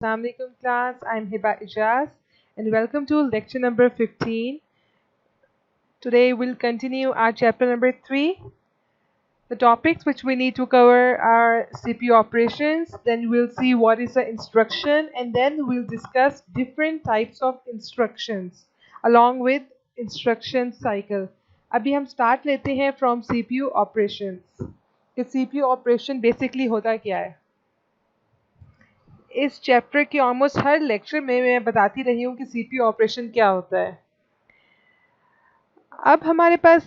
Assalamu alaikum class, I'm Hiba Ijaz and welcome to lecture number 15. Today we'll continue our chapter number 3. The topics which we need to cover are CPU operations, then we'll see what is the instruction, and then we'll discuss different types of instructions along with instruction cycle. अभी हम start लेते हैं from CPU operations. कि CPU operation basically होता क्या है? इस chapter के ऑलमोस्ट हर लेक्चर में मैं बताती रही हूँ कि सीपीयू ऑपरेशन क्या होता है। अब हमारे पास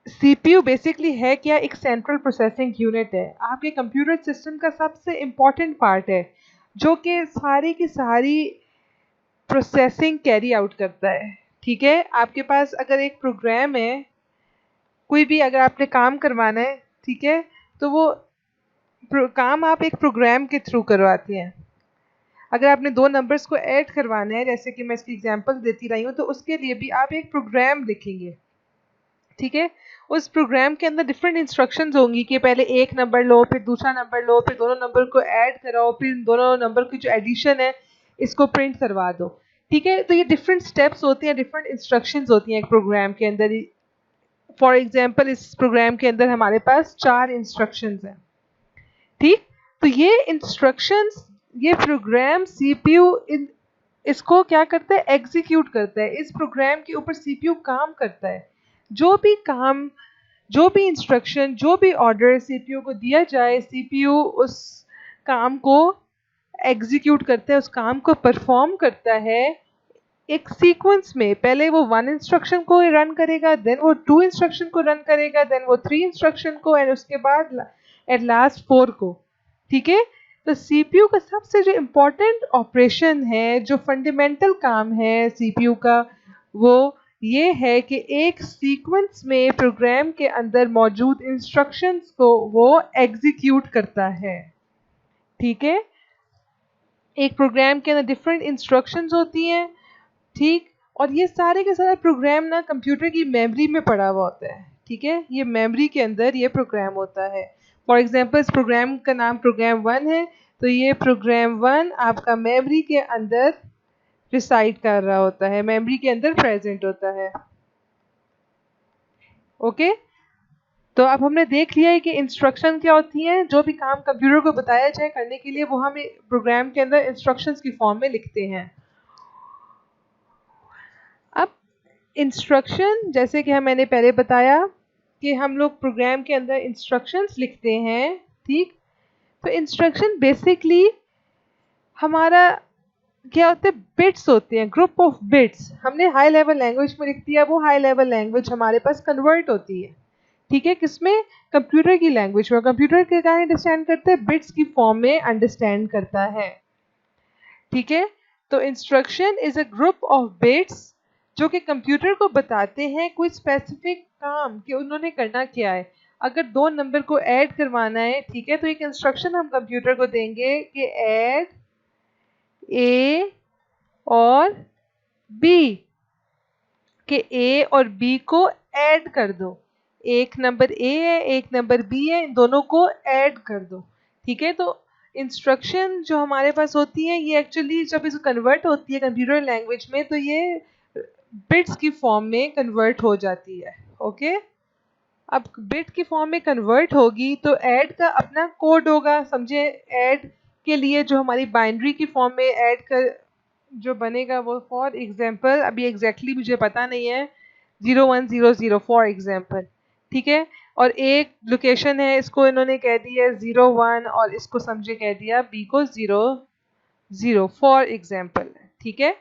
सीपीयू बेसिकली है क्या? एक सेंट्रल प्रोसेसिंग यूनिट है, आपके कंप्यूटर सिस्टम का सबसे इम्पॉर्टेंट पार्ट है जो कि सारी की सारी प्रोसेसिंग कैरी आउट करता है। ठीक है, आपके पास अगर एक प्रोग्राम है, कोई भी अगर आपने काम करवाना है, ठीक है, तो वो काम आप एक प्रोग्राम के थ्रू करवाते हैं। अगर आपने दो नंबर्स को ऐड करवाना है, जैसे कि मैं इसकी एग्जांपल देती रही हूँ, तो उसके लिए भी आप एक प्रोग्राम लिखेंगे। ठीक है, उस प्रोग्राम के अंदर डिफरेंट इंस्ट्रक्शंस होंगी कि पहले एक नंबर लो, फिर दूसरा नंबर लो, फिर दोनों नंबर को ऐड कराओ, फिर दोनों नंबर की जो एडिशन है इसको प्रिंट करवा दो। ठीक है, तो ये डिफरेंट स्टेप्स होती हैं, डिफरेंट इंस्ट्रक्शंस होती हैं एक प्रोग्राम के अंदर। फॉर एग्जाम्पल इस प्रोग्राम के अंदर हमारे पास 4 इंस्ट्रक्शंस हैं। ठीक, तो ये इंस्ट्रक्शंस, ये प्रोग्राम सीपीयू इसको क्या करता है? एग्जीक्यूट करता है। इस प्रोग्राम के ऊपर सीपीयू काम करता है। जो भी काम, जो भी इंस्ट्रक्शन, जो भी ऑर्डर सीपीयू को दिया जाए, सीपीयू उस काम को एग्जीक्यूट करता है, उस काम को परफॉर्म करता है एक सीक्वेंस में। पहले वो 1 इंस्ट्रक्शन को रन करेगा, देन वो 2 इंस्ट्रक्शन को रन करेगा, देन वो 3 इंस्ट्रक्शन को, एंड उसके बाद एट लास्ट 4 को। ठीक है, तो सीपीयू का सबसे जो इम्पोर्टेंट ऑपरेशन है, जो फंडामेंटल काम है सीपीयू का, वो ये है कि एक सीक्वेंस में प्रोग्राम के अंदर मौजूद इंस्ट्रक्शंस को वो एग्जीक्यूट करता है। ठीक है, एक प्रोग्राम के अंदर डिफरेंट इंस्ट्रक्शंस होती हैं। ठीक, और ये सारे के सारे प्रोग्राम ना कंप्यूटर की मेमोरी में पड़ा हुआ होता है। ठीक है, ये मेमोरी के अंदर ये प्रोग्राम होता है। फॉर एग्जांपल इस प्रोग्राम का नाम प्रोग्राम 1 है, तो ये प्रोग्राम 1 आपका मेमोरी के अंदर रिसाइड कर रहा होता है, मेमोरी के अंदर प्रेजेंट होता है। ओके, तो अब हमने देख लिया है कि इंस्ट्रक्शन क्या होती हैं। जो भी काम कंप्यूटर को बताया जाए करने के लिए, वो हम प्रोग्राम के अंदर इंस्ट्रक्शंस की फॉर्म में लिखते हैं। अब इंस्ट्रक्शन, जैसे कि मैंने पहले बताया कि हम लोग प्रोग्राम के अंदर इंस्ट्रक्शंस लिखते हैं। ठीक, तो इंस्ट्रक्शन बेसिकली हमारा क्या होते हैं? बिट्स होते हैं, ग्रुप ऑफ बिट्स। हमने हाई लेवल लैंग्वेज में लिख दिया, वो हाई लेवल लैंग्वेज हमारे पास कन्वर्ट होती है। ठीक है, किसमें? कंप्यूटर की लैंग्वेज में। कंप्यूटर के क्या अंडरस्टैंड करते हैं? बिट्स की फॉर्म में अंडरस्टैंड करता है। ठीक है, तो instruction is a group of bits जो कि कंप्यूटर को बताते हैं कोई स्पेसिफिक काम कि उन्होंने करना क्या है। अगर 2 नंबर को ऐड करवाना है, ठीक है, तो एक इंस्ट्रक्शन हम कंप्यूटर को देंगे कि ऐड ए और बी, के ए और बी को ऐड कर दो। एक नंबर ए है, एक नंबर बी है, इन दोनों को ऐड कर दो। ठीक है, तो इंस्ट्रक्शन जो हमारे पास होती है, ये एक्चुअली जब इसको कन्वर्ट होती है कंप्यूटर लैंग्वेज में, तो ये बिट्स की फॉर्म में कन्वर्ट हो जाती है। ओके, अब बिट की फॉर्म में कन्वर्ट होगी तो ऐड का अपना कोड होगा। समझे, ऐड के लिए जो हमारी बाइनरी की फॉर्म में ऐड कर जो बनेगा, वो फॉर एग्जांपल अभी एग्जैक्टली मुझे पता नहीं है, 0100 फॉर एग्जांपल। ठीक है, और एक लोकेशन है, इसको इन्होंने कह दिया 01 और इसको समझे कह दिया बी को 00 फॉर एग्जांपल। ठीक है,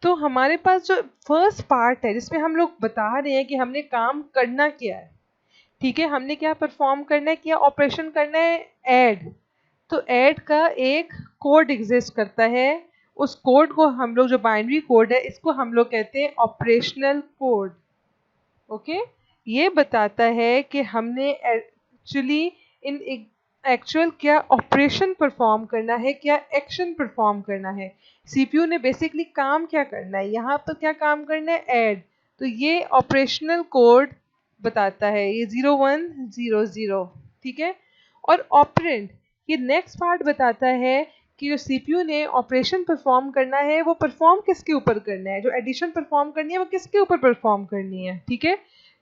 तो हमारे पास जो फर्स्ट पार्ट है जिसमें हम लोग बता रहे हैं कि हमने काम करना क्या है। ठीक है, हमने क्या परफॉर्म करना है, क्या ऑपरेशन करना है? ऐड। तो ऐड का एक कोड एग्जिस्ट करता है। उस कोड को हम लोग, जो बाइनरी कोड है, इसको हम लोग कहते हैं ऑपरेशनल कोड। ओके, ये बताता है कि हमने एक्चुअली इन एक्चुअल क्या ऑपरेशन परफॉर्म करना है, क्या एक्शन परफॉर्म करना है। सीपीयू ने बेसिकली काम क्या करना है, यहाँ पर क्या काम करना है? ऐड। तो ये ऑपरेशनल कोड बताता है, ये 0100। ठीक है, और ऑपरेंड, ये नेक्स्ट पार्ट बताता है कि जो सीपीयू ने ऑपरेशन परफॉर्म करना है वो परफॉर्म किसके ऊपर करना है, जो एडिशन परफॉर्म करनी है वो किसके ऊपर परफॉर्म करनी है, ठीक है।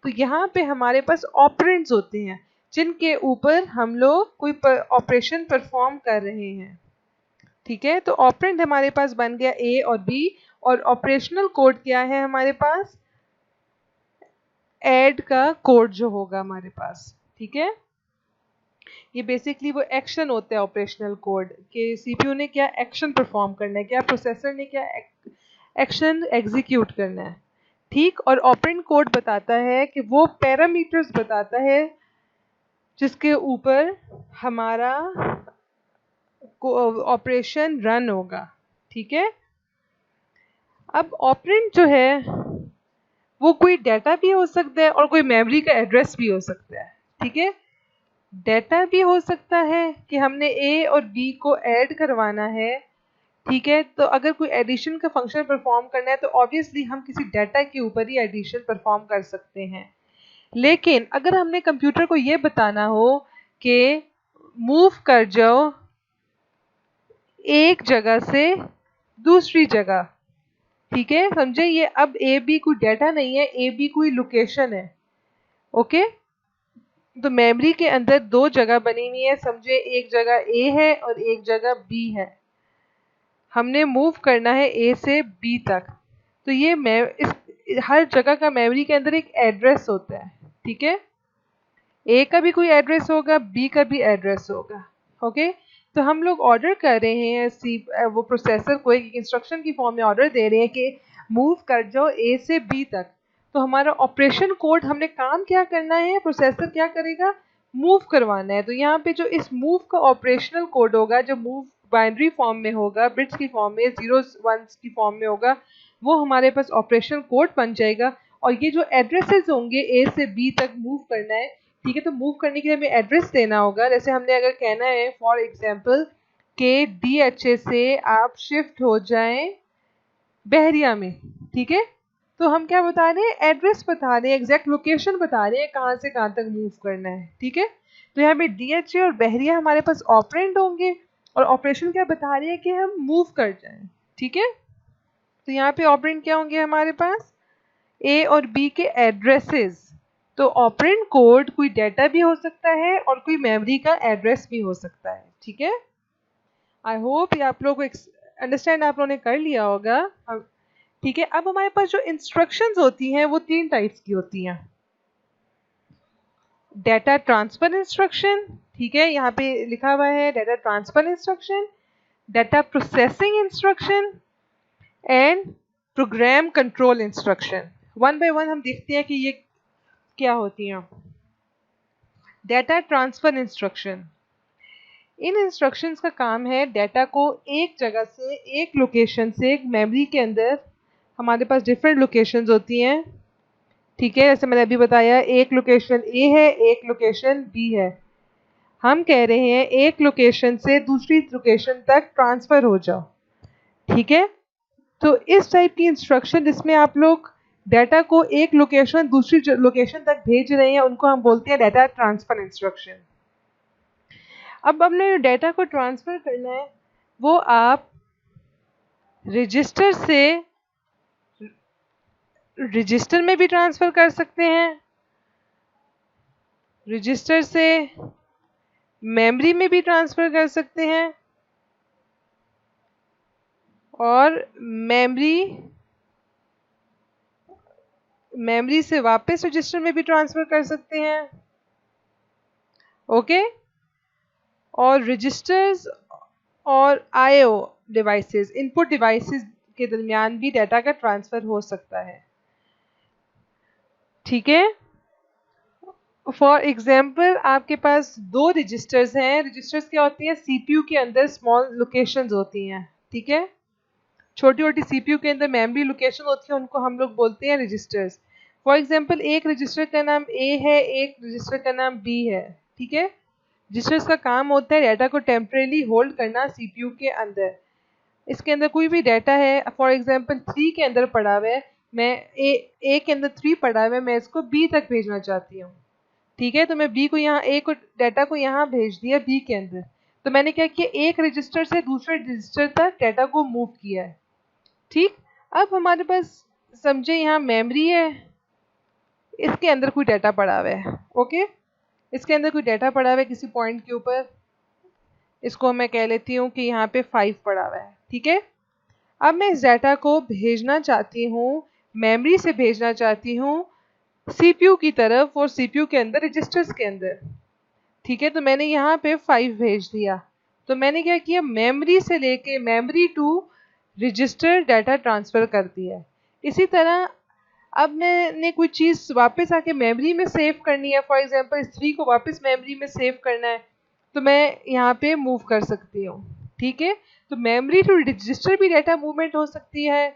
तो यहाँ पे हमारे पास ऑपरेंड्स होते हैं जिनके ऊपर हम लोग कोई ऑपरेशन परफॉर्म कर रहे हैं, ठीक है। तो ऑपरेंड हमारे पास बन गया ए और बी, और ऑपरेशनल कोड क्या है हमारे पास, ऐड का कोड जो होगा हमारे पास, ठीक है। ये बेसिकली वो एक्शन होता है ऑपरेशनल कोड कि सीपीयू ने क्या एक्शन परफॉर्म करना है, क्या प्रोसेसर ने क्या एक्शन एग्जीक्यूट करना है, ठीक। और ऑपरेंड कोड बताता है कि वो पैरामीटर्स बताता है जिसके ऊपर हमारा ऑपरेशन रन होगा, ठीक है। अब ऑपरेंड जो है वो कोई डाटा भी हो सकता है और कोई मेमोरी का एड्रेस भी हो सकता है, ठीक है। डाटा भी हो सकता है कि हमने ए और बी को ऐड करवाना है, ठीक है। तो अगर कोई एडिशन का फंक्शन परफॉर्म करना है तो ऑब्वियसली हम किसी डाटा के ऊपर ही एडिशन परफॉर्म कर सकते हैं। लेकिन अगर हमने कंप्यूटर को ये बताना हो कि मूव कर जाओ एक जगह से दूसरी जगह, ठीक है, समझे। ये अब ए बी कोई डाटा नहीं है, ए बी कोई लोकेशन है, ओके। तो मेमोरी के अंदर दो जगह बनी हुई है, समझे, एक जगह ए है और एक जगह बी है। हमने मूव करना है ए से बी तक, तो ये हर जगह का मेमोरी के अंदर एक एड्रेस होता है, ठीक है। ए का भी कोई एड्रेस होगा, बी का भी एड्रेस होगा, ओके। तो हम लोग ऑर्डर कर रहे हैं वो प्रोसेसर को एक इंस्ट्रक्शन की फॉर्म में ऑर्डर दे रहे हैं कि मूव कर जाओ ए से बी तक। तो हमारा ऑपरेशन कोड, हमने काम क्या करना है, प्रोसेसर क्या करेगा, मूव करवाना है। तो यहाँ पे जो इस मूव का ऑपरेशनल कोड होगा, जो मूव बाइनरी फॉर्म में होगा, बिट्स की फॉर्म में, जीरोस वंस की फॉर्म में होगा, वो हमारे पास ऑपरेशन कोड बन जाएगा। और ये जो एड्रेसेस होंगे ए से बी तक मूव करना है, ठीक है। तो मूव करने के लिए हमें एड्रेस देना होगा। जैसे हमने अगर कहना है फॉर एग्जांपल के DHA से आप शिफ्ट हो जाएं बहरिया में, ठीक है। तो हम क्या बता रहे हैं, एड्रेस बता रहे हैं, एग्जैक्ट लोकेशन बता रहे हैं कहाँ से कहाँ तक मूव करना है, ठीक है। तो यहाँ पे DHA और बहरिया हमारे पास ऑपरेंड होंगे और ऑपरेशन क्या बता रहे हैं कि हम मूव कर जाएं, ठीक है। तो यहाँ पे ऑपरेंड क्या होंगे हमारे पास, ए और बी के एड्रेसेस। तो ऑपरेंड कोड कोई डाटा भी हो सकता है और कोई मेमोरी का एड्रेस भी हो सकता है, ठीक है। आई होप ये आप लोगों को अंडरस्टैंड आप लोगों ने कर लिया होगा, ठीक है। अब हमारे पास जो इंस्ट्रक्शंस होती हैं वो तीन टाइप्स की होती हैं। डाटा ट्रांसफर इंस्ट्रक्शन, ठीक है, यहाँ पे लिखा हुआ है data transfer instruction, data processing instruction and programme control instruction. One by one हम देखते हैं कि ये क्या होती हैं। डाटा ट्रांसफर इंस्ट्रक्शन, इन इंस्ट्रक्शंस का काम है डाटा को एक जगह से, एक लोकेशन से, एक मेमोरी के अंदर, हमारे पास डिफरेंट लोकेशंस होती हैं, ठीक है। जैसे मैंने अभी बताया, एक लोकेशन ए है, एक लोकेशन बी है। हम कह रहे हैं एक लोकेशन से दूसरी लोकेशन तक ट्रांसफर हो जाओ, ठीक है। तो इस टाइप की इंस्ट्रक्शन जिसमें आप लोग डाटा को एक लोकेशन दूसरी लोकेशन तक भेज रहे हैं, उनको हम बोलते हैं डाटा ट्रांसफर इंस्ट्रक्शन। अब हमने डाटा को ट्रांसफर करना है, वो आप रजिस्टर से रजिस्टर में भी ट्रांसफर कर सकते हैं, रजिस्टर से मेमोरी में भी ट्रांसफर कर सकते हैं, और मेमोरी से वापस रजिस्टर में भी ट्रांसफर कर सकते हैं, ओके। और रजिस्टर्स और आईओ डिवाइसेस, इनपुट डिवाइसेस के दरमियान भी डाटा का ट्रांसफर हो सकता है, ठीक है। फॉर एग्जाम्पल आपके पास दो रजिस्टर्स हैं। रजिस्टर्स क्या होती हैं, सीपीयू के अंदर स्मॉल लोकेशंस होती हैं, ठीक है। छोटी छोटी सीपीयू के अंदर मेमोरी लोकेशन होती है, उनको हम लोग बोलते हैं रजिस्टर्स। फॉर एग्जाम्पल एक रजिस्टर का नाम ए है, एक रजिस्टर का नाम बी है, ठीक है। रजिस्टर्स का काम होता है डाटा को टेम्परेली होल्ड करना सीपीयू के अंदर। इसके अंदर कोई भी डाटा है, फॉर एग्जांपल 3 के अंदर पड़ा हुआ है, मैं ए के अंदर 3 पड़ा हुआ है, मैं इसको बी तक भेजना चाहती हूँ, ठीक है। तो मैं बी को यहाँ, ए को डाटा को यहाँ भेज दिया बी के अंदर। तो मैंने क्या किया, एक रजिस्टर से दूसरे रजिस्टर तक डाटा को मूव किया है। ठीक, अब हमारे पास समझे यहाँ मेमोरी है, इसके अंदर कोई डाटा पड़ा हुआ है। ओके, इसके अंदर कोई डाटा पड़ा हुआ है किसी पॉइंट के ऊपर, इसको मैं कह लेती हूँ कि यहाँ पे 5 पड़ा हुआ है। ठीक है, अब मैं इस डाटा को भेजना चाहती हूँ, मेमोरी से भेजना चाहती हूँ सीपीयू की तरफ और सीपीयू के अंदर रजिस्टर्स के अंदर। ठीक है, तो मैंने यहाँ पे 5 भेज दिया। तो मैंने क्या किया, मेमोरी से लेके memory to register data transfer कर दिया है। इसी तरह अब मैंने कोई चीज़ वापस आके मेमोरी में सेव करनी है, फॉर एग्जांपल इस 3 को वापस मेमोरी में सेव करना है, तो मैं यहाँ पे मूव कर सकती हूँ। ठीक है, तो मेमोरी टू रजिस्टर भी डाटा मूवमेंट हो सकती है,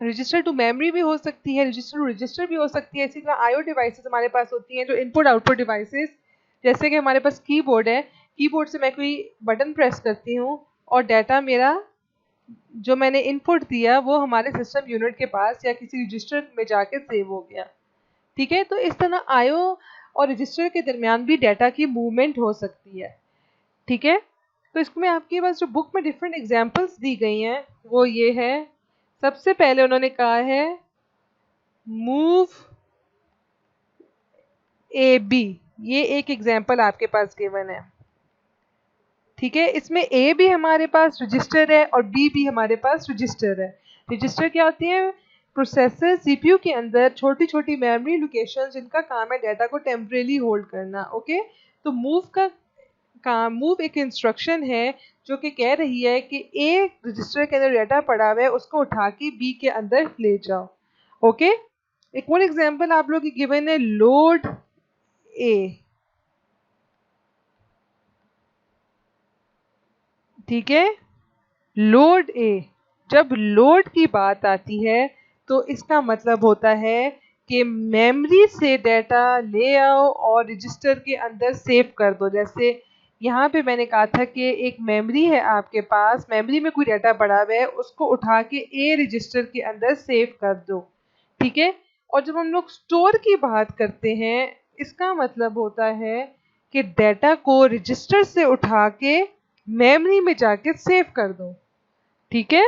रजिस्टर टू मेमोरी भी हो सकती है, रजिस्टर टू रजिस्टर भी हो सकती है। इसी तरह आईओ डिवाइसेस हमारे पास होती हैं जो इनपुट आउटपुट डिवाइसेस, जैसे कि हमारे पास कीबोर्ड है, कीबोर्ड से मैं कोई बटन प्रेस करती हूँ और डाटा मेरा जो मैंने इनपुट दिया वो हमारे सिस्टम यूनिट के पास या किसी रजिस्टर में जाके सेव हो गया। ठीक है, तो इस तरह आईओ और रजिस्टर के दरमियान भी डाटा की मूवमेंट हो सकती है। ठीक है, तो इसमें आपके पास जो बुक में डिफरेंट एग्जांपल्स दी गई हैं वो ये है। सबसे पहले उन्होंने कहा है मूव ए बी, ये एक एग्जांपल आपके पास गिवन है। ठीक है, इसमें ए भी हमारे पास रजिस्टर है और बी भी हमारे पास रजिस्टर है। रजिस्टर क्या होती है, प्रोसेसर सीपीयू के अंदर छोटी छोटी मेमोरी लोकेशन जिनका काम है डाटा को टेम्परेली होल्ड करना। ओके, तो मूव का काम, मूव एक इंस्ट्रक्शन है जो कि कह रही है कि ए रजिस्टर के अंदर डाटा पड़ा हुआ है उसको उठा के बी के अंदर ले जाओ। ओके, एक और एग्जांपल आप लोग की गिवन है लोड ए। ठीक है, लोड ए, जब लोड की बात आती है तो इसका मतलब होता है कि मेमोरी से डाटा ले आओ और रजिस्टर के अंदर सेव कर दो। जैसे यहाँ पे मैंने कहा था कि एक मेमोरी है आपके पास, मेमोरी में कोई डाटा पड़ा हुआ है उसको उठा के ए रजिस्टर के अंदर सेव कर दो। ठीक है, और जब हम लोग स्टोर की बात करते हैं इसका मतलब होता है कि डाटा को रजिस्टर से उठा के मेमोरी में जाके सेव कर दो। ठीक है,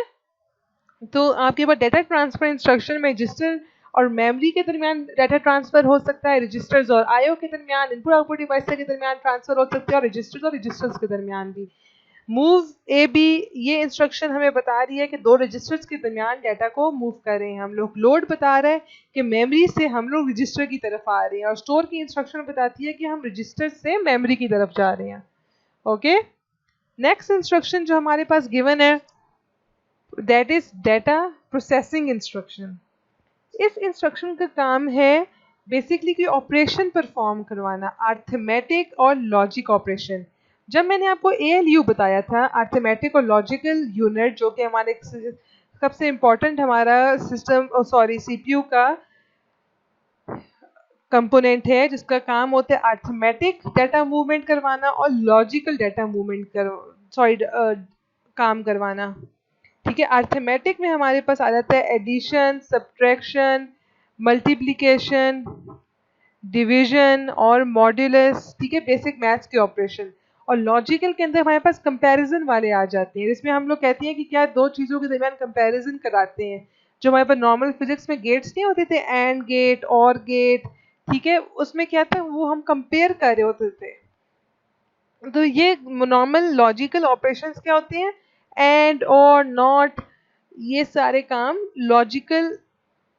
तो आपके पास डाटा ट्रांसफर इंस्ट्रक्शन में रजिस्टर और मेमोरी के दरमियान डाटा ट्रांसफर हो सकता है, रजिस्टर्स और आईओ के दरमियान, इनपुट आउटपुट डिवाइस के दरमियान ट्रांसफर हो सकता है और रजिस्टर्स के दरमियान भी। मूव ए बी, ये इंस्ट्रक्शन हमें बता रही है कि दो रजिस्टर्स के दरमियान डाटा को मूव कर रहे हैं हम लोग। लोड बता रहा है कि मेमोरी से हम लोग रजिस्टर की तरफ आ रहे हैं, और स्टोर की इंस्ट्रक्शन बताती है कि हम रजिस्टर से मेमोरी की तरफ जा रहे हैं। ओके, नेक्स्ट इंस्ट्रक्शन जो हमारे पास गिवन है that is data processing instruction. इस इंस्ट्रक्शन का काम है बेसिकली कोई ऑपरेशन परफॉर्म करवाना, अर्थमेटिक और लॉजिक ऑपरेशन। जब मैंने आपको एएलयू बताया था, अर्थमेटिक और लॉजिकल यूनिट, जो कि हमारे सबसे इम्पोर्टेंट हमारा सिस्टम सीपीयू का कंपोनेंट है जिसका काम होता है अर्थमेटिक डाटा मूवमेंट करवाना और लॉजिकल डाटा मूवमेंट काम करवाना। ठीक है, अर्थमेटिक में हमारे पास आ जाता है एडिशन, सब्ट्रैक्शन, मल्टीप्लिकेशन, डिवीजन और मॉड्यूलस। ठीक है, बेसिक मैथ्स के ऑपरेशन। और लॉजिकल के अंदर हमारे पास कंपैरिजन वाले आ जाते हैं, जिसमें हम लोग कहते हैं कि क्या दो चीज़ों के दरमियान कंपैरिजन कराते हैं। जो हमारे पास नॉर्मल फिजिक्स में गेट्स नहीं होते थे, एंड गेट और गेट, ठीक है, उसमें क्या था, वो हम कंपेयर कर रहे होते थे। तो ये नॉर्मल लॉजिकल ऑपरेशंस क्या होते हैं, एंड और नॉट, ये सारे काम लॉजिकल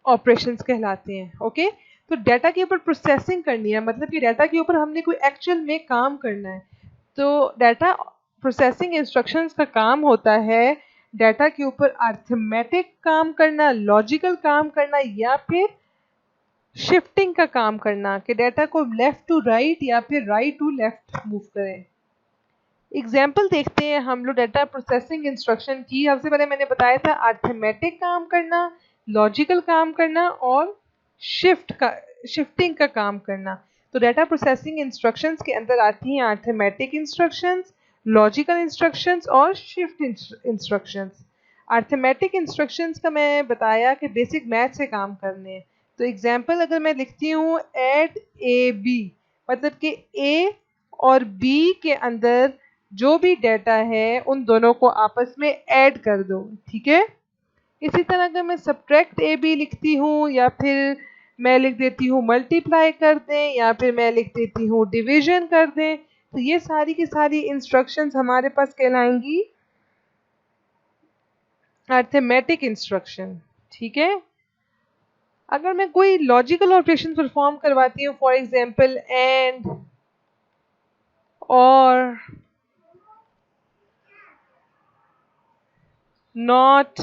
ऑपरेशंस कहलाते हैं। ओके, तो डाटा के ऊपर प्रोसेसिंग करनी है, मतलब कि डाटा के ऊपर हमने कोई एक्चुअल में काम करना है। तो डाटा प्रोसेसिंग इंस्ट्रक्शंस का काम होता है डाटा के ऊपर अर्थमेटिक काम करना, लॉजिकल काम करना, या फिर शिफ्टिंग का काम करना कि डाटा को लेफ्ट टू राइट या फिर राइट टू लेफ्ट मूव करें। एग्जाम्पल देखते हैं हम लोग डाटा प्रोसेसिंग इंस्ट्रक्शन की। सबसे पहले मैंने बताया था अर्थमेटिक काम करना, लॉजिकल काम करना और शिफ्टिंग का काम करना। तो डाटा प्रोसेसिंग इंस्ट्रक्शंस के अंदर आती हैं अर्थमेटिक इंस्ट्रक्शंस, लॉजिकल इंस्ट्रक्शंस और शिफ्ट इंस्ट्रक्शंस। अर्थमेटिक इंस्ट्रक्शंस का मैं बताया कि बेसिक मैथ से काम करने हैं। तो एग्जाम्पल अगर मैं लिखती हूँ ऐड ए बी, मतलब कि ए और बी के अंदर जो भी डाटा है उन दोनों को आपस में ऐड कर दो, ठीक है। इसी तरह अगर मैं सब्ट्रैक्ट ए बी लिखती हूँ, या फिर मैं लिख देती हूँ मल्टीप्लाई कर दें, या फिर मैं लिख देती हूँ डिवीजन कर दें, तो ये सारी की सारी इंस्ट्रक्शंस हमारे पास कहलाएंगी अर्थमेटिक इंस्ट्रक्शन, ठीक है। अगर मैं कोई लॉजिकल ऑपरेशन परफॉर्म करवाती हूँ, फॉर एग्जांपल एंड, और, नॉट,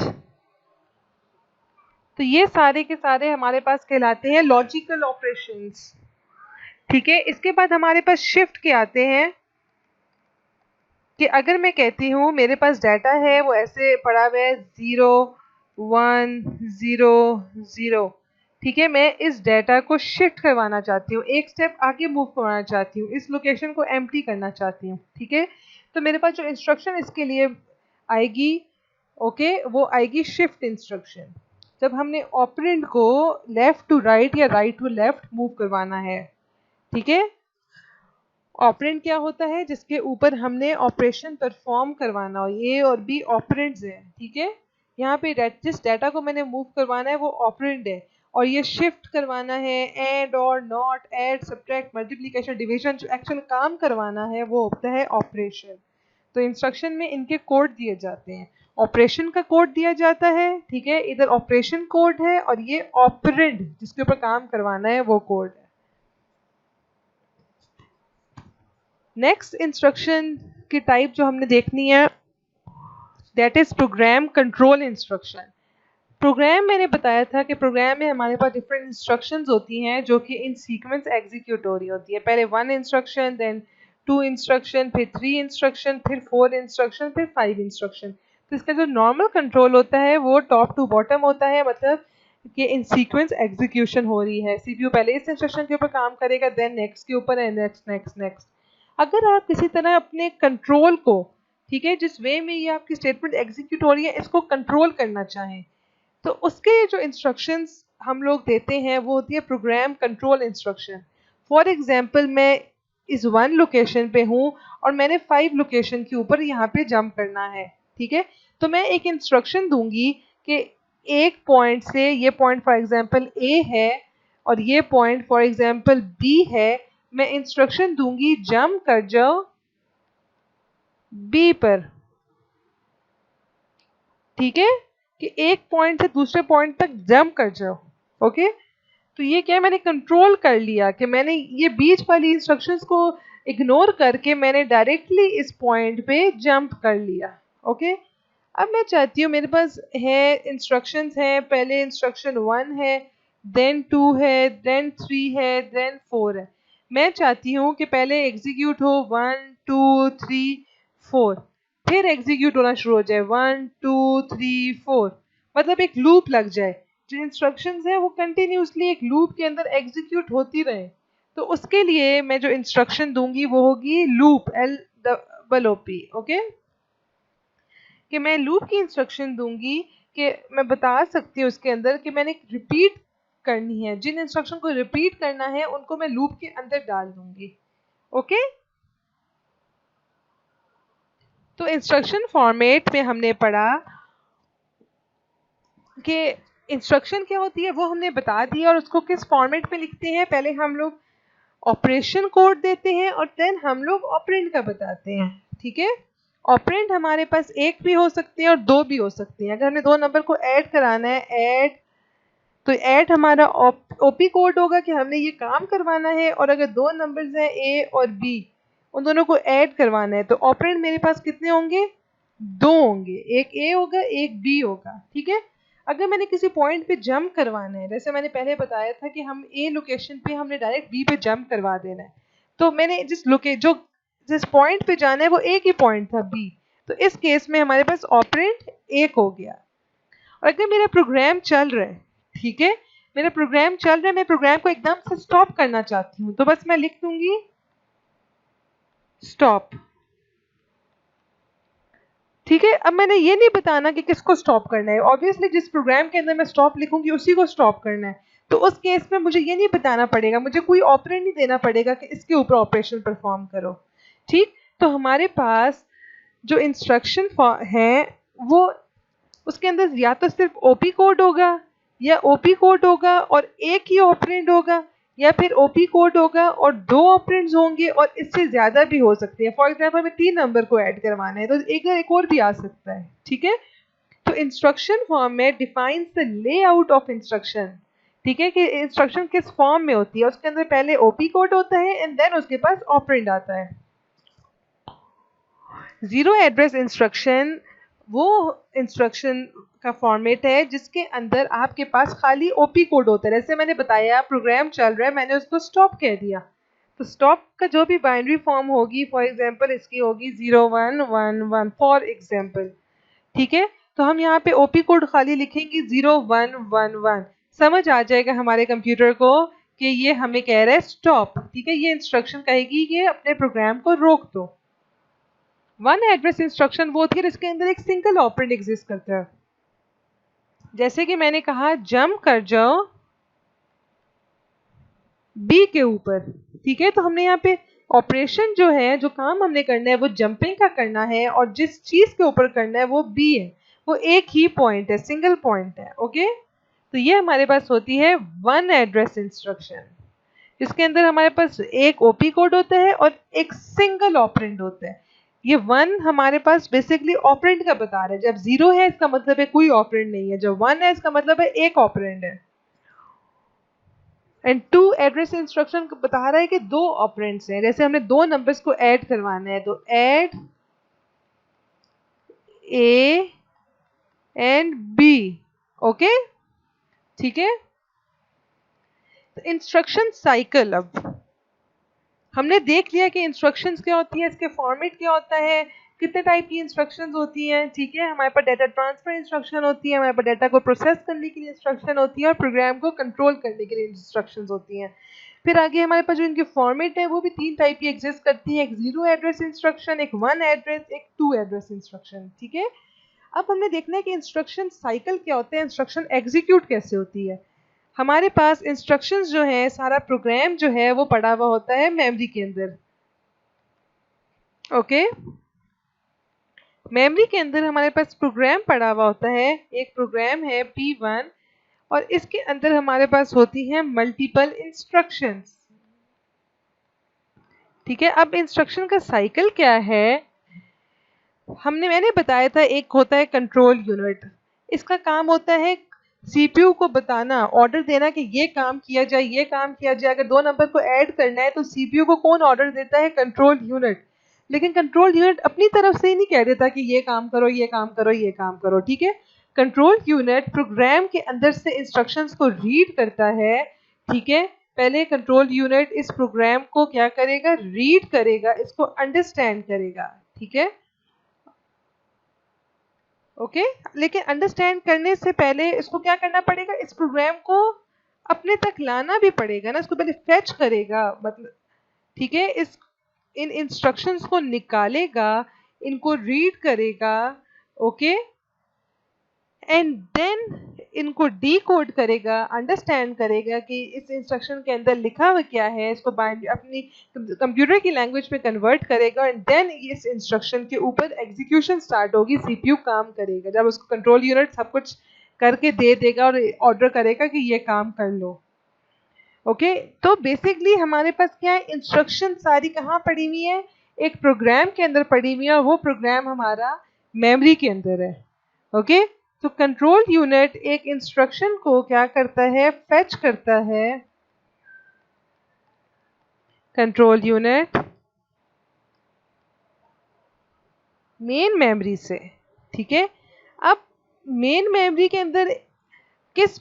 तो ये सारे के सारे हमारे पास कहलाते हैं लॉजिकल ऑपरेशंस, ठीक है। इसके बाद हमारे पास शिफ्ट के आते हैं कि अगर मैं कहती हूँ मेरे पास डाटा है वो ऐसे पड़ा हुआ है 0 1 0 0, ठीक है। मैं इस डाटा को शिफ्ट करवाना चाहती हूँ, एक स्टेप आगे मूव करवाना चाहती हूँ, इस लोकेशन को एम्प्टी करना चाहती हूँ, ठीक है। तो मेरे पास जो इंस्ट्रक्शन इसके लिए आएगी, ओके, वो आएगी शिफ्ट इंस्ट्रक्शन। जब हमने ऑपरेंड को लेफ्ट टू राइट या राइट टू लेफ्ट मूव करवाना है, ठीक है। ऑपरेंड क्या होता है? जिसके ऊपर हमने ऑपरेशन परफॉर्म करवाना हो, ए और बी ऑपरेंड्स हैं, ठीक है। यहाँ पे जिस डाटा को मैंने मूव करवाना है वो ऑपरेंड है, और ये शिफ्ट करवाना है, एंड और not, add, subtract, multiplication, division, जो एक्चुअल काम करवाना है वो होता है ऑपरेशन। तो इंस्ट्रक्शन में इनके कोड दिए जाते हैं, ऑपरेशन का कोड दिया जाता है, ठीक है, इधर ऑपरेशन कोड है, और ये ऑपरेंड जिसके ऊपर काम करवाना है वो कोड है। नेक्स्ट इंस्ट्रक्शन की टाइप जो हमने देखनी है, that is program control instruction. Program मैंने बताया था कि प्रोग्राम में हमारे पास डिफरेंट इंस्ट्रक्शंस होती हैं जो कि इन सीक्वेंस एग्जीक्यूट हो रही होती है। पहले 1 इंस्ट्रक्शन, देन 2 इंस्ट्रक्शन, फिर 3 इंस्ट्रक्शन, फिर 4 इंस्ट्रक्शन, फिर 5 इंस्ट्रक्शन। तो इसका जो नॉर्मल कंट्रोल होता है वो टॉप टू बॉटम होता है, मतलब कि इन सीक्वेंस एग्जीक्यूशन हो रही है, सीपीयू पहले इस इंस्ट्रक्शन के ऊपर काम करेगा, देन नेक्स्ट के ऊपर, एंड नेक्स्ट नेक्स्ट नेक्स्ट। अगर आप किसी तरह अपने कंट्रोल को, ठीक है, जिस वे में ये आपकी स्टेटमेंट एग्जीक्यूट हो रही है इसको कंट्रोल करना चाहें, तो उसके लिए जो इंस्ट्रक्शंस हम लोग देते हैं वो होती है programme control instruction. For example मैं इस 1 लोकेशन पे हूँ और मैंने 5 लोकेशन के ऊपर यहाँ पे जंप करना है, ठीक है। तो मैं एक इंस्ट्रक्शन दूंगी कि एक पॉइंट से, ये पॉइंट फॉर एग्जांपल ए है और ये पॉइंट फॉर एग्जांपल बी है, मैं इंस्ट्रक्शन दूंगी जंप कर जाओ बी पर, ठीक है, कि एक पॉइंट से दूसरे पॉइंट तक जंप कर जाओ, ओके। तो ये क्या है, मैंने कंट्रोल कर लिया कि मैंने ये बीच वाली इंस्ट्रक्शंस को इग्नोर करके मैंने डायरेक्टली इस पॉइंट पे जंप कर लिया, ओके। अब मैं चाहती हूँ, मेरे पास है इंस्ट्रक्शंस हैं, पहले इंस्ट्रक्शन 1 है, देन 2 है, देन 3 है, देन 4 है। मैं चाहती हूँ कि पहले एग्जीक्यूट हो 1 2 3 4, फिर एग्जीक्यूट होना शुरू हो जाए 1 2 3 4, मतलब एक लूप लग जाए, जो इंस्ट्रक्शंस है वो कंटिन्यूसली एक लूप के अंदर एग्जीक्यूट होती रहे। तो उसके लिए मैं जो इंस्ट्रक्शन दूंगी वो होगी लूप, LOOP, ओके। कि मैं लूप की इंस्ट्रक्शन दूंगी कि मैं बता सकती हूँ उसके अंदर कि मैंने रिपीट करनी है, जिन इंस्ट्रक्शन को रिपीट करना है उनको मैं लूप के अंदर डाल दूंगी, ओके। तो इंस्ट्रक्शन फॉर्मेट में हमने पढ़ा कि इंस्ट्रक्शन क्या होती है वो हमने बता दिया, और उसको किस फॉर्मेट में लिखते हैं। पहले हम लोग ऑपरेशन कोड देते हैं और देन हम लोग ऑपरेंड का बताते हैं, ठीक है। ऑपरेंड हमारे पास एक भी हो सकते हैं और दो भी हो सकते हैं। अगर हमें दो नंबर को ऐड कराना है, ऐड, तो ऐड हमारा ओपी कोड होगा कि हमने ये काम करवाना है, और अगर दो नंबर्स हैं ए और बी, उन दोनों को ऐड करवाना है, तो ऑपरेंड मेरे पास कितने होंगे? दो होंगे, एक ए होगा एक बी होगा, ठीक है। अगर मैंने किसी पॉइंट पे जंप करवाना है, जैसे मैंने पहले बताया था कि हम ए लोकेशन पे हमने डायरेक्ट बी पे जंप करवा देना है, तो मैंने जिस पॉइंट पे जाना है वो एक ही पॉइंट था बी, तो इस केस में हमारे पास ऑपरेंड एक हो गया। और अगर मेरा प्रोग्राम चल रहा है, ठीक है, मेरा प्रोग्राम चल रहा है, मैं प्रोग्राम को एकदम से स्टॉप करना चाहती हूँ, तो बस मैं लिख दूंगी स्टॉप, ठीक है। अब मैंने ये नहीं बताना कि किसको स्टॉप करना है, ऑब्वियसली जिस प्रोग्राम के अंदर मैं स्टॉप लिखूंगी उसी को स्टॉप करना है, तो उस केस में मुझे ये नहीं बताना पड़ेगा, मुझे कोई ऑपरेंड नहीं देना पड़ेगा कि इसके ऊपर ऑपरेशन परफॉर्म करो, ठीक। तो हमारे पास जो इंस्ट्रक्शन है वो उसके अंदर या तो सिर्फ ओपी कोड होगा या ओपी कोड होगा और एक ही ऑपरेंड होगा, या फिर ओपी कोड होगा और 2 ऑपरेंड्स होंगे और इससे ज्यादा भी हो सकते हैं। फॉर एग्जांपल हमें 3 नंबर को ऐड करवाना है तो एक और भी आ सकता है, ठीक है। तो instruction format defines the layout of instruction, ठीक है, कि इंस्ट्रक्शन किस फॉर्म में होती है। उसके अंदर पहले ओपी कोड होता है एंड देन उसके पास ऑपरेंड आता है। जीरो एड्रेस इंस्ट्रक्शन वो इंस्ट्रक्शन का फॉर्मेट है जिसके अंदर आपके पास खाली ओपी कोड होता है। जैसे मैंने बताया प्रोग्राम चल रहा है, मैंने उसको स्टॉप कह दिया, तो स्टॉप का जो भी बाइनरी फॉर्म होगी, फॉर एग्जांपल इसकी होगी 0111 फॉर एग्जांपल, ठीक है। तो हम यहाँ पे ओपी कोड खाली लिखेंगे 0111, समझ आ जाएगा हमारे कंप्यूटर को कि ये हमें कह रहा है स्टॉप, ठीक है। ये इंस्ट्रक्शन कहेगी कि अपने प्रोग्राम को रोक दो। वन एड्रेस इंस्ट्रक्शन वो होती है जिसके अंदर एक सिंगल ऑपरेंड एग्जिस्ट करता है। जैसे कि मैंने कहा जंप कर जाओ बी के ऊपर, ठीक है। तो हमने यहाँ पे ऑपरेशन जो है, जो काम हमने करना है वो जंपिंग का करना है और जिस चीज के ऊपर करना है वो बी है, वो एक ही पॉइंट है, सिंगल पॉइंट है, ओके। तो ये हमारे पास होती है वन एड्रेस इंस्ट्रक्शन। इसके अंदर हमारे पास एक ओपी कोड होता है और एक सिंगल ऑपरेंड होता है। ये वन हमारे पास बेसिकली ऑपरेंड का बता रहा है। जब 0 है इसका मतलब है कोई ऑपरेंड नहीं है, जब 1 है इसका मतलब है एक ऑपरेंड है। एंड टू एड्रेस इंस्ट्रक्शन बता रहा है कि 2 ऑपरेंड्स हैं। जैसे हमने 2 नंबर्स को ऐड करवाना है तो add A and B, okay, ठीक है। इंस्ट्रक्शन साइकिल, अब हमने देख लिया कि इंस्ट्रक्शंस क्या होती है, इसके फॉर्मेट क्या होता है, कितने टाइप की इंस्ट्रक्शंस होती हैं, ठीक है। हमारे पास डाटा ट्रांसफर इंस्ट्रक्शन होती है, हमारे पास डाटा को प्रोसेस करने के लिए इंस्ट्रक्शन होती है और प्रोग्राम को कंट्रोल करने के लिए इंस्ट्रक्शंस होती हैं। फिर आगे हमारे पास जो इनकी फॉर्मेट है वो भी 3 टाइप की एग्जिस्ट करती है, एक 0 एड्रेस इंस्ट्रक्शन, एक 1 एड्रेस, एक 2 एड्रेस इंस्ट्रक्शन, ठीक है। अब हमने देखना है कि इंस्ट्रक्शन साइकिल क्या होते हैं, इंस्ट्रक्शन एग्जीक्यूट कैसे होती है। हमारे पास इंस्ट्रक्शंस जो है, सारा प्रोग्राम जो है वो पड़ा हुआ होता है मेमोरी के अंदर, ओके। मेमोरी के अंदर हमारे पास प्रोग्राम पड़ा हुआ होता है। एक प्रोग्राम है P1 और इसके अंदर हमारे पास होती हैं मल्टीपल इंस्ट्रक्शंस, ठीक है। अब इंस्ट्रक्शन का साइकिल क्या है, मैंने बताया था एक होता है कंट्रोल यूनिट। इसका काम होता है सीपीयू को बताना, ऑर्डर देना कि ये काम किया जाए, ये काम किया जाए। अगर 2 नंबर को ऐड करना है तो सीपीयू को कौन ऑर्डर देता है, कंट्रोल यूनिट। लेकिन कंट्रोल यूनिट अपनी तरफ से ही नहीं कह देता कि ये काम करो, ये काम करो, ये काम करो, ठीक है। कंट्रोल यूनिट प्रोग्राम के अंदर से इंस्ट्रक्शंस को रीड करता है, ठीक है। पहले कंट्रोल यूनिट इस प्रोग्राम को क्या करेगा, रीड करेगा, इसको अंडरस्टैंड करेगा, ठीक है, ओके। लेकिन अंडरस्टैंड करने से पहले इसको क्या करना पड़ेगा, इस प्रोग्राम को अपने तक लाना भी पड़ेगा ना, इसको पहले फेच करेगा, मतलब, ठीक है। इन इंस्ट्रक्शंस को निकालेगा, इनको रीड करेगा, ओके, एंड देन इनको डीकोड करेगा, अंडरस्टैंड करेगा कि इस इंस्ट्रक्शन के अंदर लिखा हुआ क्या है, इसको अपनी कंप्यूटर की लैंग्वेज में कन्वर्ट करेगा एंड देन इस इंस्ट्रक्शन के ऊपर एग्जीक्यूशन स्टार्ट होगी, सीपीयू काम करेगा। जब उसको कंट्रोल यूनिट सब कुछ करके दे देगा और ऑर्डर करेगा कि ये काम कर लो, ओके। तो बेसिकली हमारे पास क्या है, इंस्ट्रक्शन सारी कहाँ पड़ी हुई है, एक प्रोग्राम के अंदर पड़ी हुई है और वो प्रोग्राम हमारा मेमोरी के अंदर है, ओके। तो कंट्रोल यूनिट एक इंस्ट्रक्शन को क्या करता है, फेच करता है, कंट्रोल यूनिट मेन मेमोरी से, ठीक है। अब मेन मेमोरी के अंदर किस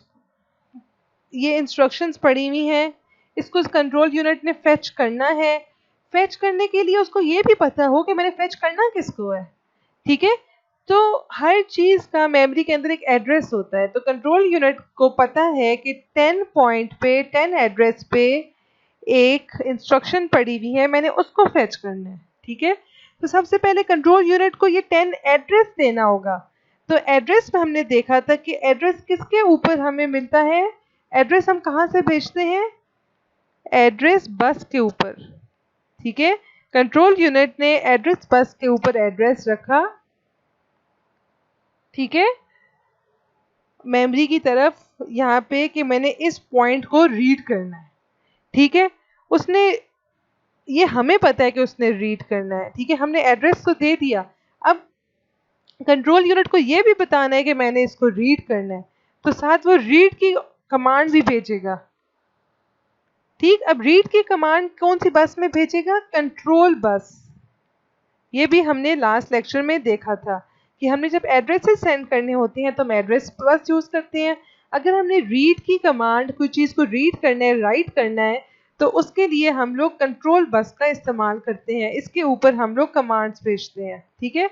ये इंस्ट्रक्शंस पड़ी हुई हैं, इसको कंट्रोल यूनिट ने फेच करना है। फेच करने के लिए उसको ये भी पता हो कि मैंने फेच करना किसको है, ठीक है। तो हर चीज का मेमोरी के अंदर एक एड्रेस होता है, तो कंट्रोल यूनिट को पता है कि 10 पॉइंट पे, 10 एड्रेस पे एक इंस्ट्रक्शन पड़ी हुई है, मैंने उसको फेच करना है, ठीक है। तो सबसे पहले कंट्रोल यूनिट को ये 10 एड्रेस देना होगा। तो एड्रेस में हमने देखा था कि एड्रेस किसके ऊपर हमें मिलता है, एड्रेस हम कहाँ से भेजते हैं, एड्रेस बस के ऊपर, ठीक है। कंट्रोल यूनिट ने एड्रेस बस के ऊपर एड्रेस रखा, ठीक है, मेमोरी की तरफ यहाँ पे कि मैंने इस पॉइंट को रीड करना है, ठीक है। उसने, ये हमें पता है कि उसने रीड करना है, ठीक है, हमने एड्रेस तो दे दिया। अब कंट्रोल यूनिट को ये भी बताना है कि मैंने इसको रीड करना है, तो साथ वो रीड की कमांड भी भेजेगा, ठीक। अब रीड की कमांड कौन सी बस में भेजेगा? Control bus. ये भी हमने लास्ट लेक्चर में देखा था कि हमने जब एड्रेसेस सेंड करने होते हैं तो हम एड्रेस बस यूज करते हैं। अगर हमने रीड की कमांड, कोई चीज़ को रीड करना है, राइट करना है, तो उसके लिए हम लोग कंट्रोल बस का इस्तेमाल करते हैं। इसके ऊपर हम लोग कमांड्स भेजते हैं, ठीक है।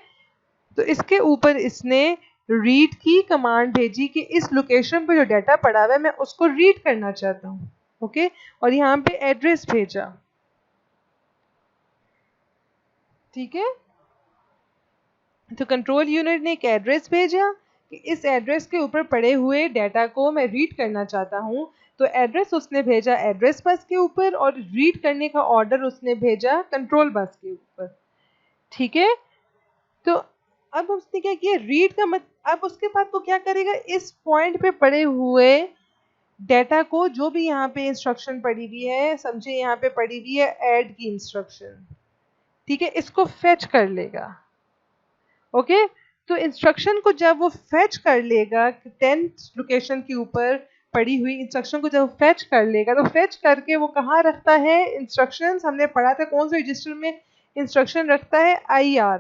तो इसके ऊपर इसने रीड की कमांड भेजी कि इस लोकेशन पे जो डाटा पड़ा हुआ है मैं उसको रीड करना चाहता हूँ, ओके, और यहाँ पे एड्रेस भेजा, ठीक है। तो कंट्रोल यूनिट ने एक एड्रेस भेजा कि इस एड्रेस के ऊपर पड़े हुए डाटा को मैं रीड करना चाहता हूँ, तो एड्रेस उसने भेजा एड्रेस बस के ऊपर और रीड करने का ऑर्डर उसने भेजा कंट्रोल बस के ऊपर, ठीक है। तो अब उसने क्या किया, रीड का मत, अब उसके बाद वो क्या करेगा, इस पॉइंट पे पड़े हुए डाटा को, जो भी यहाँ पे इंस्ट्रक्शन पड़ी हुई है, समझिए यहाँ पे पड़ी हुई है ऐड की इंस्ट्रक्शन, ठीक है, इसको फेच कर लेगा, ओके। तो इंस्ट्रक्शन को जब वो फेच कर लेगा, 10th लोकेशन के ऊपर पड़ी हुई इंस्ट्रक्शन को जब फेच कर लेगा, तो फेच करके वो कहाँ रखता है, इंस्ट्रक्शंस हमने पढ़ा था कौन से रजिस्टर में इंस्ट्रक्शन रखता है, IR।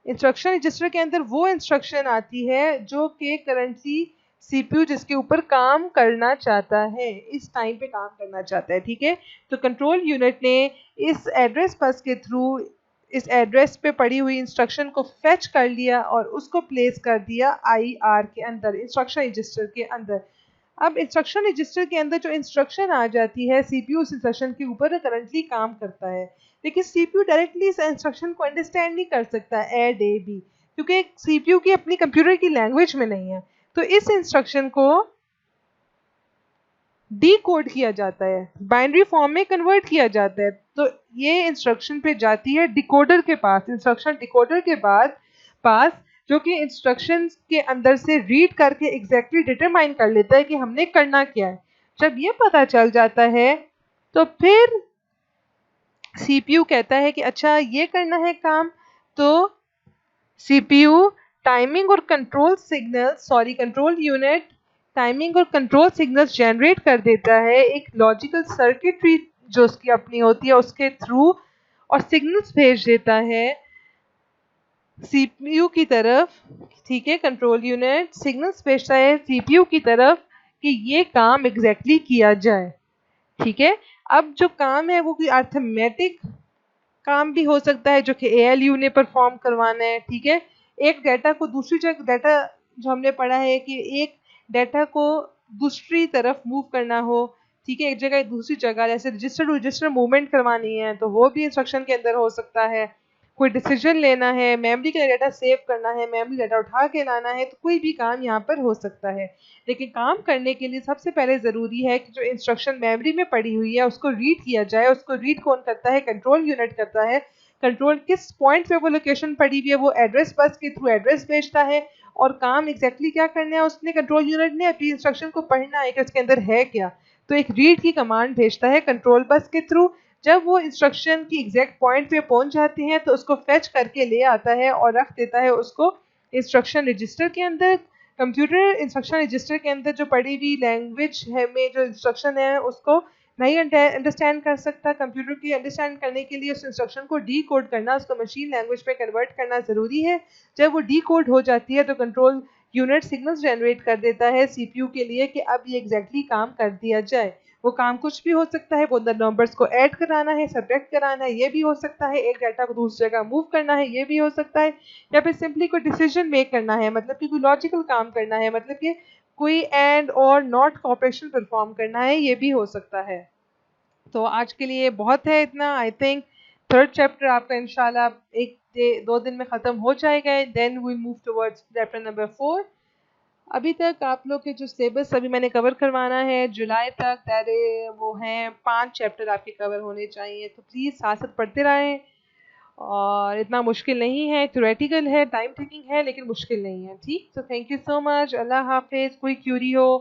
इंस्ट्रक्शन रजिस्टर के अंदर वो इंस्ट्रक्शन आती है जो कि करंटली CPU जिसके ऊपर काम करना चाहता है, इस टाइम पे काम करना चाहता है, ठीक है। तो कंट्रोल यूनिट ने इस एड्रेस बस के थ्रू इस एड्रेस पे पड़ी हुई इंस्ट्रक्शन को फेच कर लिया और उसको प्लेस कर दिया IR के अंदर, इंस्ट्रक्शन रजिस्टर के अंदर। अब इंस्ट्रक्शन रजिस्टर के अंदर जो इंस्ट्रक्शन आ जाती है, CPU उस इंस्ट्रक्शन के ऊपर करंटली काम करता है, लेकिन CPU डायरेक्टली इस इंस्ट्रक्शन को अंडरस्टैंड नहीं कर सकता ऐड ए बी, क्योंकि CPU की अपनी कंप्यूटर की लैंग्वेज में नहीं है। तो इस इंस्ट्रक्शन को डी कोड किया जाता है, बाइनरी फॉर्म में कन्वर्ट किया जाता है। तो ये इंस्ट्रक्शन पे जाती है डिकोडर के पास, इंस्ट्रक्शन डिकोडर के बाद पास, जो कि इंस्ट्रक्शन के अंदर से रीड करके एग्जैक्टली डिटरमाइन कर लेता है कि हमने करना क्या है। जब ये पता चल जाता है तो फिर CPU कहता है कि अच्छा ये करना है काम, तो CPU टाइमिंग और control signal, sorry control unit timing और कंट्रोल सिग्नल्स जनरेट कर देता है एक लॉजिकल सर्किटरी जो उसकी अपनी होती है उसके थ्रू, और सिग्नल्स भेज देता है CPU की तरफ, ठीक है। कंट्रोल यूनिट सिग्नल्स भेजता है CPU की तरफ कि ये काम एग्जैक्टली किया जाए, ठीक है। अब जो काम है वो कोई अर्थमेटिक काम भी हो सकता है जो कि ALU ने परफॉर्म करवाना है, ठीक है। एक डाटा को दूसरी जगह, डाटा जो हमने पढ़ा है कि एक डाटा को दूसरी तरफ मूव करना हो, ठीक है, एक जगह दूसरी जगह, जैसे रजिस्टर टू रजिस्टर मूवमेंट करवानी है तो वो भी इंस्ट्रक्शन के अंदर हो सकता है। कोई डिसीजन लेना है, मेमोरी का डाटा सेव करना है, मेमोरी डाटा उठा के लाना है, तो कोई भी काम यहाँ पर हो सकता है। लेकिन काम करने के लिए सबसे पहले ज़रूरी है कि जो इंस्ट्रक्शन मेमोरी में पड़ी हुई है उसको रीड किया जाए। उसको रीड कौन करता है? कंट्रोल यूनिट करता है। कंट्रोल किस पॉइंट पे वो लोकेशन पड़ी हुई है वो एड्रेस बस के थ्रू एड्रेस भेजता है, और काम एग्जैक्टली क्या करना है उसने, कंट्रोल यूनिट ने अपनी इंस्ट्रक्शन को पढ़ना है कि उसके अंदर है क्या, तो एक रीड की कमांड भेजता है कंट्रोल बस के थ्रू। जब वो इंस्ट्रक्शन की एग्जैक्ट पॉइंट पे पहुंच जाती हैं तो उसको फेच करके ले आता है और रख देता है उसको इंस्ट्रक्शन रजिस्टर के अंदर। कंप्यूटर इंस्ट्रक्शन रजिस्टर के अंदर जो पड़ी हुई लैंग्वेज है में जो इंस्ट्रक्शन है उसको नहीं अंडरस्टैंड कर सकता। कंप्यूटर की अंडरस्टैंड करने के लिए उस इंस्ट्रक्शन को डी कोड करना, उसको मशीन लैंग्वेज में कन्वर्ट करना ज़रूरी है। जब वो डी कोड हो जाती है तो कंट्रोल यूनिट सिग्नल्स जनरेट कर देता है CPU के लिए कि अब ये एग्जैक्टली काम कर दिया जाए। वो काम कुछ भी हो सकता है, वो अंदर नंबर्स को ऐड कराना है, सब्ट्रैक्ट कराना है, ये भी हो सकता है, एक डाटा को दूसरी जगह मूव करना है, ये भी हो सकता है, या फिर सिंपली कोई डिसीजन मेक करना है, मतलब कि कोई लॉजिकल काम करना है, मतलब कि कोई एंड और नॉट ऑपरेशन परफॉर्म करना है, ये भी हो सकता है। तो आज के लिए बहुत है इतना। आई थिंक थर्ड चैप्टर आपका इंशाल्लाह 1-2 दिन में ख़त्म हो जाएगा। Then we move towards chapter number 4। अभी तक आप लोग के जो सिलेबस अभी मैंने कवर करवाना है जुलाई तक, दैट वो हैं 5 चैप्टर आपके कवर होने चाहिए, तो प्लीज़ साथ साथ पढ़ते रहें। और इतना मुश्किल नहीं है, थ्योरेटिकल है, टाइम टेकिंग है, लेकिन मुश्किल नहीं है। ठीक, तो थैंक यू सो मच, अल्लाह हाफिज़। कोई क्यूरी हो,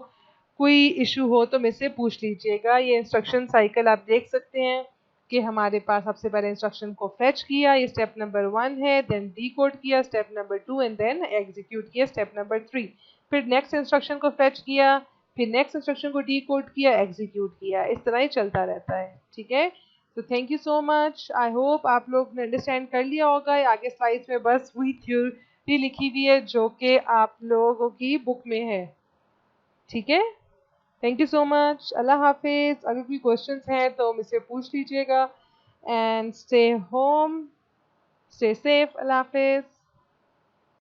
कोई इशू हो तो मुझसे पूछ लीजिएगा। ये इंस्ट्रक्शन साइकिल आप देख सकते हैं कि हमारे पास सबसे पहले इंस्ट्रक्शन को फेच किया, ये स्टेप नंबर 1 है, देन डिकोड किया step number 2 and then execute किया स्टेप नंबर 3। फिर नेक्स्ट इंस्ट्रक्शन को फेच किया, फिर नेक्स्ट इंस्ट्रक्शन को डिकोड किया, एग्जीक्यूट किया, इस तरह ही चलता रहता है। ठीक है, तो thank you so much. I hope आप लोग ने अंडरस्टैंड कर लिया होगा। आगे स्लाइड्स में बस वही थ्योरी लिखी हुई है जो कि आप लोगों की बुक में है। ठीक है, थैंक यू सो मच, अल्लाह हाफिज़। अगर कोई क्वेश्चंस हैं तो मुझसे पूछ लीजिएगा। And stay home, stay safe, अल्लाह हाफिज़।